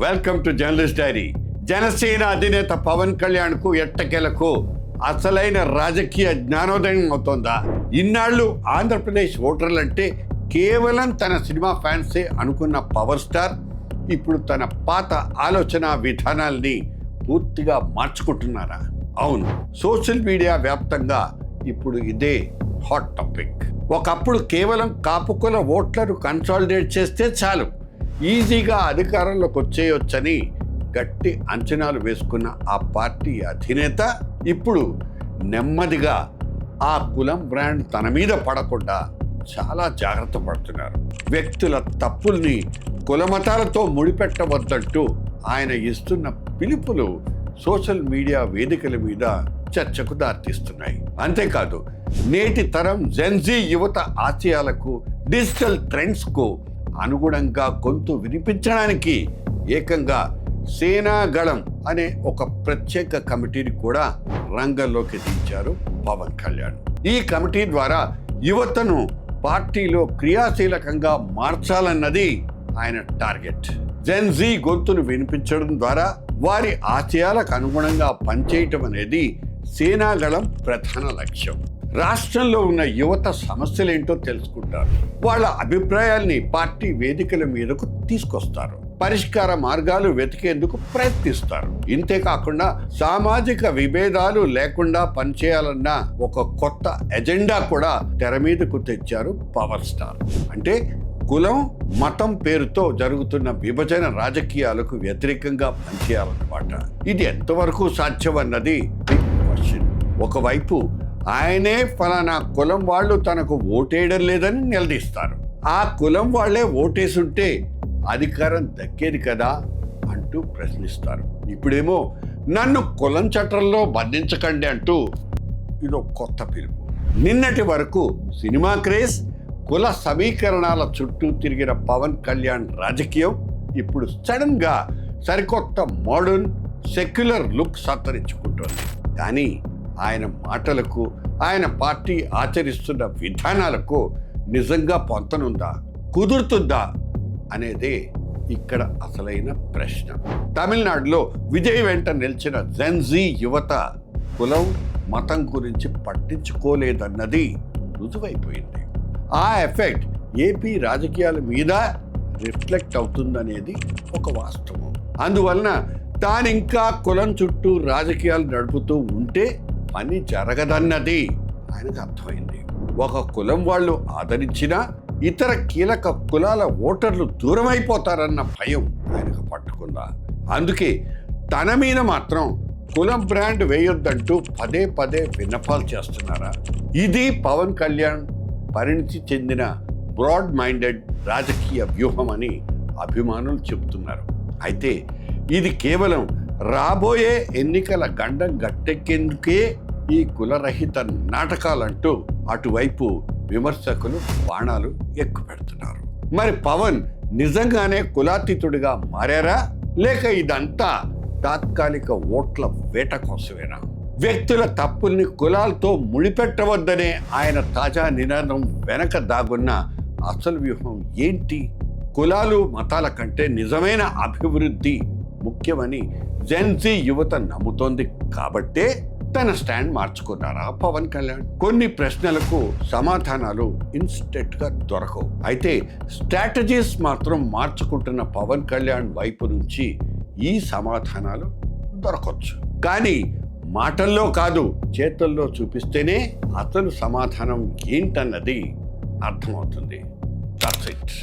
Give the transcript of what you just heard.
Welcome to journalist dairy. Janasena అధినేత పవన్ కళ్యాణ్కు ఎట్టకేలకు అసలైన రాజకీయ జ్ఞానోదయం అవుతోందా? ఇన్నాళ్ళు ఆంధ్రప్రదేశ్ ఓటర్లంటే కేవలం తన సినిమా ఫ్యాన్సే అనుకున్న పవర్ స్టార్ ఇప్పుడు తన పాత ఆలోచన విధానాల్ని పూర్తిగా మార్చుకుంటున్నారా? అవును, సోషల్ మీడియా వ్యాప్తంగా ఇప్పుడు ఇదే హాట్ టాపిక్. ఒకప్పుడు కేవలం కాపుకుల ఓట్లను కన్సాలిడేట్ చేస్తే చాలు, ఈజీగా అధికారంలోకి వచ్చేయొచ్చని గట్టి అంచనాలు వేసుకున్న ఆ పార్టీ అధినేత ఇప్పుడు నెమ్మదిగా ఆ కులం బ్రాండ్ తన మీద పడకుండా చాలా జాగ్రత్త పడుతున్నారు. వ్యక్తుల తప్పుల్ని కులమతాలతో ముడిపెట్టవద్దంటూ ఆయన ఇస్తున్న పిలుపులు సోషల్ మీడియా వేదికల మీద చర్చకు దారితీస్తున్నాయి. అంతేకాదు, నేటి తరం జెన్జీ యువత ఆశయాలకు, డిజిటల్ ట్రెండ్స్కు అనుగుణంగా గొంతు వినిపించడానికి ఏకంగా సేనాగళం అనే ఒక ప్రత్యేక కమిటీని కూడా రంగంలోకి దించారు పవన్ కళ్యాణ్. ఈ కమిటీ ద్వారా యువతను పార్టీలో క్రియాశీలకంగా మార్చాలన్నది ఆయన టార్గెట్. జెన్జీ గొంతును వినిపించడం ద్వారా వారి ఆశయాలకు అనుగుణంగా పనిచేయటం అనేది సేనాగళం ప్రధాన లక్ష్యం. రాష్ట్రంలో ఉన్న యువత సమస్యలేంటో తెలుసుకుంటారు, వాళ్ళ అభిప్రాయాల్ని పార్టీ వేదికల మీదకు తీసుకొస్తారు, పరిష్కార మార్గాలు వెతికేందుకు ప్రయత్నిస్తారు. ఇంతేకాకుండా సామాజిక విభేదాలు లేకుండా పనిచేయాలన్న ఒక కొత్త ఎజెండా కూడా తెర మీదకు తెచ్చారు పవర్ స్టార్. అంటే కులం, మతం పేరుతో జరుగుతున్న విభజన రాజకీయాలకు వ్యతిరేకంగా పనిచేయాలన్నమాట. ఇది ఎంతవరకు సాధ్యమన్నది బిగ్ క్వశ్చన్. ఒకవైపు ఆయనే ఫలానా కులం వాళ్ళు తనకు ఓటేయడం లేదని నిలదీస్తారు, ఆ కులం వాళ్లే ఓటేసుంటే అధికారం దక్కేది కదా అంటూ ప్రశ్నిస్తారు. ఇప్పుడేమో నన్ను కులం చట్టంలో బంధించకండి అంటూ ఇదో కొత్త పిలుపు. నిన్నటి వరకు సినిమా క్రేజ్, కుల సమీకరణాల చుట్టూ తిరిగిన పవన్ కళ్యాణ్ రాజకీయం ఇప్పుడు సడన్ గా సరికొత్త మోడర్న్ సెక్యులర్ లుక్ సంతరించుకుంటోంది. కానీ ఆయన మాటలకు, ఆయన పార్టీ ఆచరిస్తున్న విధానాలకు నిజంగా పొంతనుందా, కుదురుతుందా అనేదే ఇక్కడ అసలైన ప్రశ్న. తమిళనాడులో విజయ్ వెంట నిలిచిన జెన్జీ యువత కులం, మతం గురించి పట్టించుకోలేదన్నది రుజువైపోయింది. ఆ ఎఫెక్ట్ ఏపీ రాజకీయాల మీద రిఫ్లెక్ట్ అవుతుందనేది ఒక వాస్తవం. అందువలన తానింకా కులం చుట్టూ రాజకీయాలు నడుపుతూ ఉంటే పని జరగదన్నది ఆయనకు అర్థమైంది. ఒక కులం వాళ్ళు ఆదరించినా ఇతర కీలక కులాల ఓటర్లు దూరమైపోతారన్న భయం ఆయనకు పట్టుకుందా. అందుకే తన మీద మాత్రం కులం బ్రాండ్ వేయొద్దంటూ పదే పదే విన్నపాలు చేస్తున్నారా? ఇది పవన్ కళ్యాణ్ పరిణితి చెందిన బ్రాడ్ మైండెడ్ రాజకీయ వ్యూహం అని అభిమానులు చెబుతున్నారు. అయితే ఇది కేవలం రాబోయే ఎన్నికల గండం గట్టెక్కేందుకే ఈ కులరహిత నాటకాలంటూ అటువైపు విమర్శకులు బాణాలు ఎక్కుపెడుతున్నారు. మరి పవన్ నిజంగానే కులాతీతుడిగా మారారా, లేక ఇదంతా తాత్కాలిక ఓట్ల వేట కోసమేనా? వ్యక్తుల తప్పుల్ని కులాలతో ముడిపెట్టవద్దనే ఆయన తాజా నినాదం వెనక దాగున్న అసలు వ్యూహం ఏంటి? కులాలు, మతాల కంటే నిజమైన అభివృద్ధి ముఖ్యమని జెన్జీ యువత నమ్ముతోంది కాబట్టే తన స్టాండ్ మార్చుకున్నారా పవన్ కళ్యాణ్? కొన్ని ప్రశ్నలకు సమాధానాలు ఇన్స్టెంట్గా దొరకవు. అయితే స్ట్రాటజీస్ మాత్రం మార్చుకుంటున్న పవన్ కళ్యాణ్ వైపు నుంచి ఈ సమాధానాలు దొరకవచ్చు. కానీ మాటల్లో కాదు, చేతుల్లో చూపిస్తేనే అసలు సమాధానం ఏంటన్నది అర్థమవుతుంది. That's it.